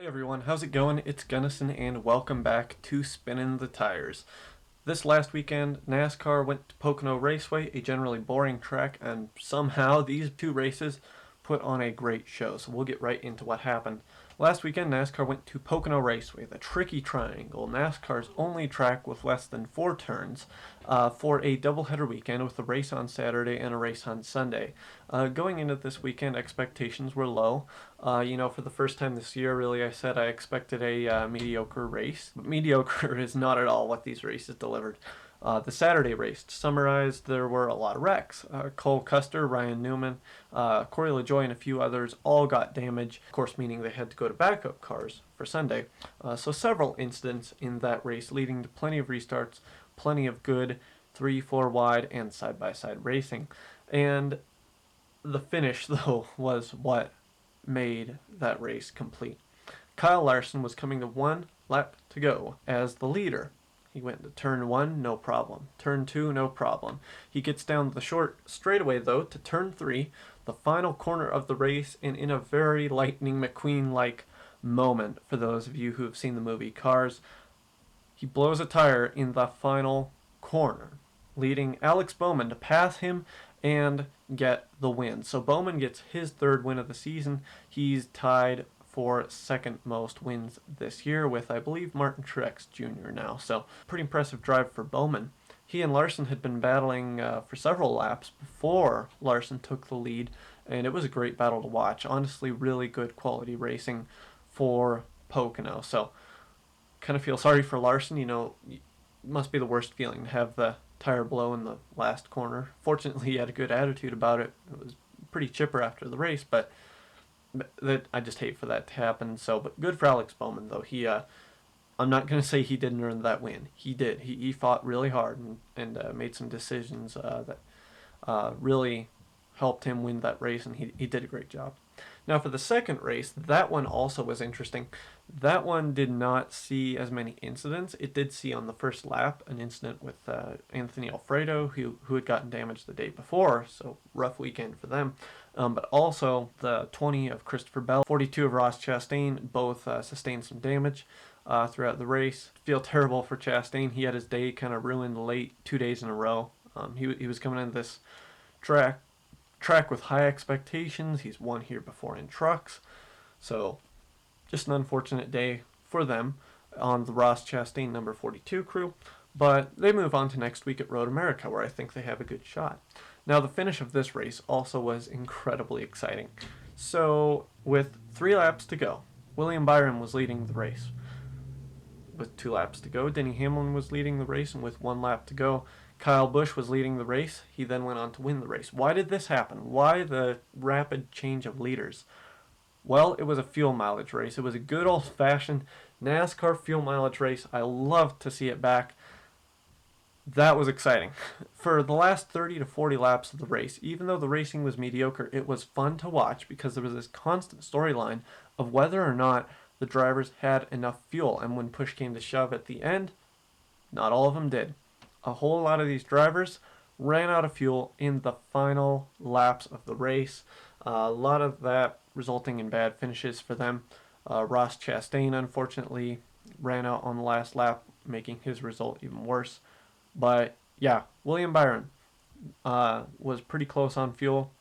Hey everyone, how's it going? It's Gunnison and welcome back to Spinnin the Tires. This last weekend, NASCAR went to Pocono Raceway, a generally boring track, and somehow these two races put on a great show, so we'll get right into what happened. Last weekend, NASCAR went to Pocono Raceway, the tricky triangle, NASCAR's only track with less than 4 turns, for a doubleheader weekend with a race on Saturday and a race on Sunday. Going into this weekend, expectations were low. For the first time this year, really, I said I expected a mediocre race. But mediocre is not at all what these races delivered. The Saturday race, to summarize, there were a lot of wrecks. Cole Custer, Ryan Newman, Corey LaJoie, and a few others all got damage, of course, meaning they had to go to backup cars for Sunday. So several incidents in that race, leading to plenty of restarts, plenty of good 3-4 wide and side-by-side racing. And the finish, though, was what made that race complete. Kyle Larson was coming to 1 lap to go as the leader. He went to turn 1, no problem. Turn 2, no problem. He gets down the short straightaway, though, to turn 3, the final corner of the race, and in a very Lightning McQueen-like moment, for those of you who have seen the movie Cars, he blows a tire in the final corner, leading Alex Bowman to pass him and get the win. So Bowman gets his 3rd win of the season. He's tied for 2nd most wins this year with, I believe, Martin Truex Jr. now. So pretty impressive drive for Bowman. He and Larson had been battling for several laps before Larson took the lead, and it was a great battle to watch. Honestly, really good quality racing for Pocono. So kind of feel sorry for Larson. It must be the worst feeling to have the tire blow in the last corner. Fortunately, he had a good attitude about it. It was pretty chipper after the race, but that I just hate for that to happen. So, but good for Alex Bowman, though. I'm not going to say he didn't earn that win. He did. He fought really hard and made some decisions that really helped him win that race, and he did a great job. Now for the second race, that one also was interesting. That one did not see as many incidents. It did see on the first lap an incident with Anthony Alfredo, who had gotten damaged the day before, so rough weekend for them. But also the 20 of Christopher Bell, 42 of Ross Chastain, both sustained some damage throughout the race. Feel terrible for Chastain. He had his day kind of ruined late 2 days in a row. He was coming into this track with high expectations. He's won here before in trucks, so just an unfortunate day for them on the Ross Chastain number 42 crew, but they move on to next week at Road America, where I think they have a good shot. Now the finish of this race also was incredibly exciting. So with 3 laps to go, William Byron was leading the race. With 2 laps to go, Denny Hamlin was leading the race, and with 1 lap to go, Kyle Busch was leading the race. He then went on to win the race. Why did this happen? Why the rapid change of leaders? Well, it was a fuel mileage race. It was a good old-fashioned NASCAR fuel mileage race. I love to see it back. That was exciting. For the last 30 to 40 laps of the race, even though the racing was mediocre, it was fun to watch because there was this constant storyline of whether or not the drivers had enough fuel. And when push came to shove at the end, not all of them did. A whole lot of these drivers ran out of fuel in the final laps of the race. A lot of that resulting in bad finishes for them. Ross Chastain, unfortunately, ran out on the last lap, making his result even worse. But yeah, William Byron was pretty close on fuel.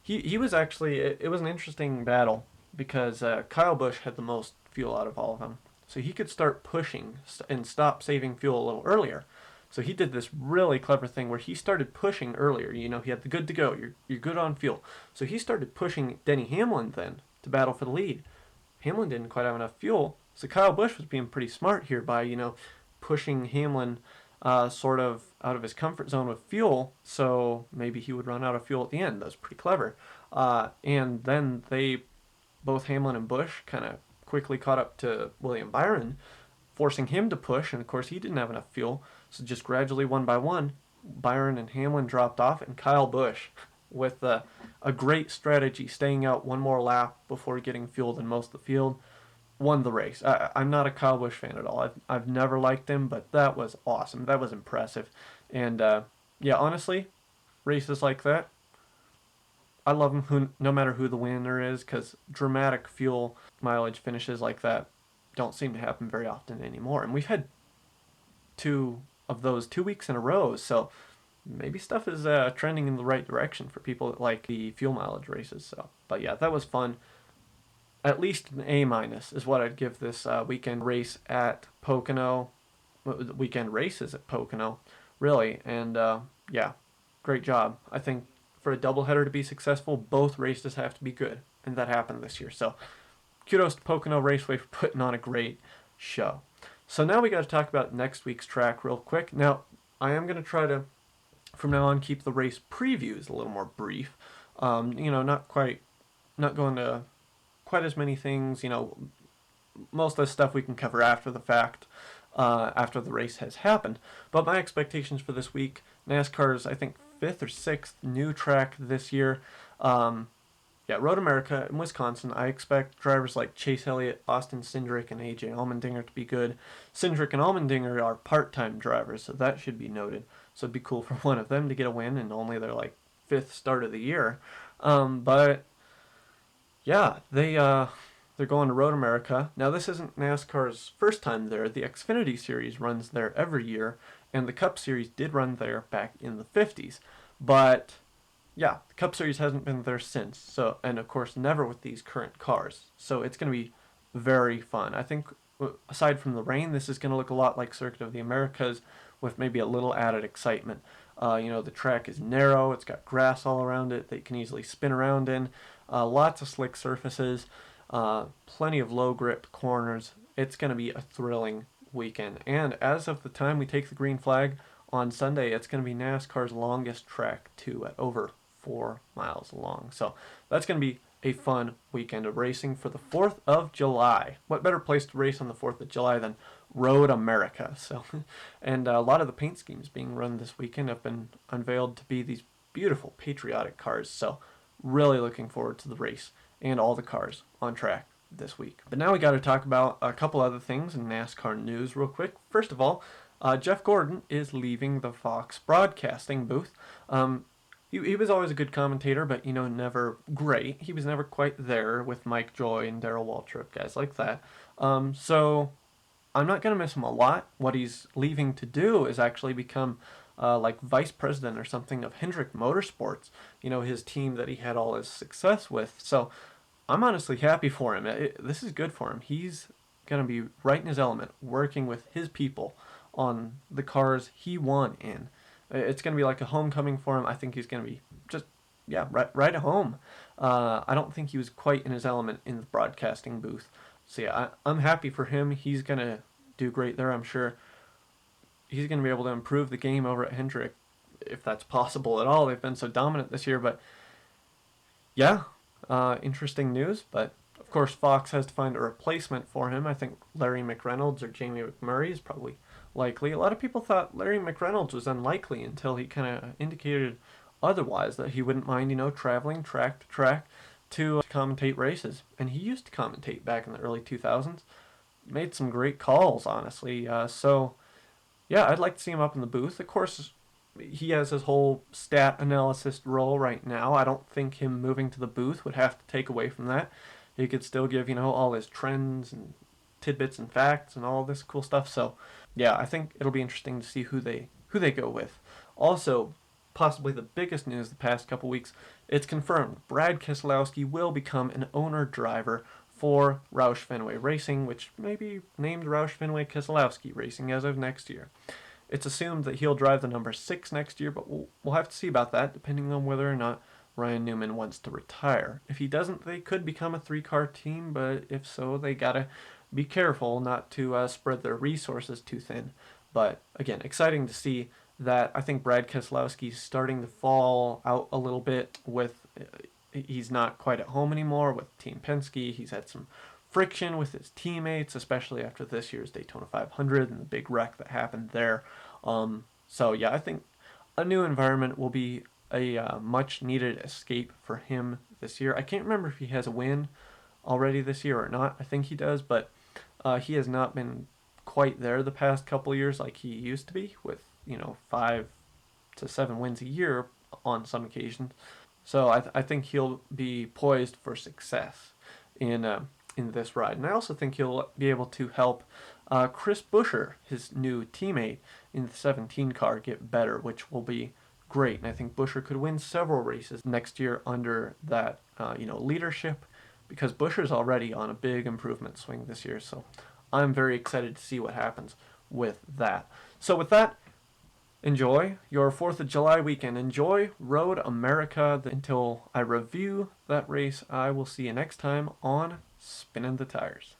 He was actually, it was an interesting battle because Kyle Busch had the most fuel out of all of them. So he could start pushing and stop saving fuel a little earlier. So he did this really clever thing where he started pushing earlier. He had the good to go. You're good on fuel. So he started pushing Denny Hamlin then to battle for the lead. Hamlin didn't quite have enough fuel. So Kyle Busch was being pretty smart here by, pushing Hamlin sort of out of his comfort zone with fuel. So maybe he would run out of fuel at the end. That was pretty clever. And then both Hamlin and Busch kind of quickly caught up to William Byron, forcing him to push. And of course he didn't have enough fuel. So just gradually, one by one, Byron and Hamlin dropped off, and Kyle Busch, with a great strategy, staying out one more lap before getting fueled in most of the field, won the race. I'm not a Kyle Busch fan at all. I've never liked him, but that was awesome. That was impressive. And, yeah, honestly, races like that, I love them no matter who the winner is, because dramatic fuel mileage finishes like that don't seem to happen very often anymore. And we've had two of those 2 weeks in a row, so maybe stuff is trending in the right direction for people that like the fuel mileage races. So, but yeah, that was fun. At least an A minus is what I'd give this weekend race at Pocono. Weekend races at Pocono, really. And yeah, great job. I think for a doubleheader to be successful, both races have to be good, and that happened this year. So kudos to Pocono Raceway for putting on a great show. So now we got to talk about next week's track real quick. Now, I am going to try to, from now on, keep the race previews a little more brief. Not going to quite as many things. Most of the stuff we can cover after the fact, after the race has happened. But my expectations for this week, NASCAR's, I think, 5th or 6th new track this year. Road America in Wisconsin. I expect drivers like Chase Elliott, Austin Cindric, and AJ Allmendinger to be good. Cindric and Allmendinger are part-time drivers, so that should be noted. So it'd be cool for one of them to get a win, and only their 5th start of the year. But yeah, they're going to Road America. Now, this isn't NASCAR's first time there. The Xfinity Series runs there every year, and the Cup Series did run there back in the 50s. But yeah, the Cup Series hasn't been there since. So, and of course, never with these current cars. So it's going to be very fun. I think, aside from the rain, this is going to look a lot like Circuit of the Americas, with maybe a little added excitement. The track is narrow. It's got grass all around it that you can easily spin around in. Lots of slick surfaces. Plenty of low grip corners. It's going to be a thrilling weekend. And as of the time we take the green flag on Sunday, it's going to be NASCAR's longest track too, at over 4 miles long. So that's going to be a fun weekend of racing for the 4th of July. What better place to race on the 4th of July than Road America? So, and a lot of the paint schemes being run this weekend have been unveiled to be these beautiful patriotic cars. So really looking forward to the race and all the cars on track this week. But now we got to talk about a couple other things in NASCAR news real quick. First of all, Jeff Gordon is leaving the Fox broadcasting booth. He was always a good commentator, but never great. He was never quite there with Mike Joy and Darrell Waltrip, guys like that. So I'm not gonna miss him a lot. What he's leaving to do is actually become vice president or something of Hendrick Motorsports, his team that he had all his success with. So I'm honestly happy for him. This is good for him. He's going to be right in his element, working with his people on the cars he won in. It's going to be like a homecoming for him. I think he's going to be just, right at home. I don't think he was quite in his element in the broadcasting booth. So yeah, I'm happy for him. He's going to do great there, I'm sure. He's going to be able to improve the game over at Hendrick, if that's possible at all. They've been so dominant this year, but yeah, interesting news. But of course, Fox has to find a replacement for him. I think Larry McReynolds or Jamie McMurray is probably likely. A lot of people thought Larry McReynolds was unlikely until he kind of indicated otherwise, that he wouldn't mind, traveling track to track to commentate races. And he used to commentate back in the early 2000s. Made some great calls, honestly. So yeah, I'd like to see him up in the booth. Of course, he has his whole stat analysis role right now. I don't think him moving to the booth would have to take away from that. He could still give, all his trends and tidbits and facts and all this cool stuff. So yeah, I think it'll be interesting to see who they go with. Also, possibly the biggest news the past couple weeks, it's confirmed Brad Keselowski will become an owner driver for Roush Fenway Racing, which may be named Roush Fenway Keselowski Racing as of next year. It's assumed that he'll drive the number 6 next year, but we'll have to see about that, depending on whether or not Ryan Newman wants to retire. If he doesn't, they could become a 3-car team, but if so, they gotta be careful not to spread their resources too thin. But again, exciting to see that. I think Brad Keselowski's starting to fall out a little bit with... He's not quite at home anymore with Team Penske. He's had some friction with his teammates, especially after this year's Daytona 500 and the big wreck that happened there. So yeah, I think a new environment will be a much needed escape for him this year. I can't remember if he has a win already this year or not. I think he does, but he has not been quite there the past couple of years like he used to be, with 5 to 7 wins a year on some occasions. So I think he'll be poised for success in this ride. And I also think he'll be able to help Chris Buescher, his new teammate in the 17 car, get better, which will be great. And I think Buescher could win several races next year under that leadership, because Buescher's already on a big improvement swing this year. So I'm very excited to see what happens with that. So with that, enjoy your 4th of July weekend. Enjoy Road America. Until I review that race, I will see you next time on Spinnin the Tires.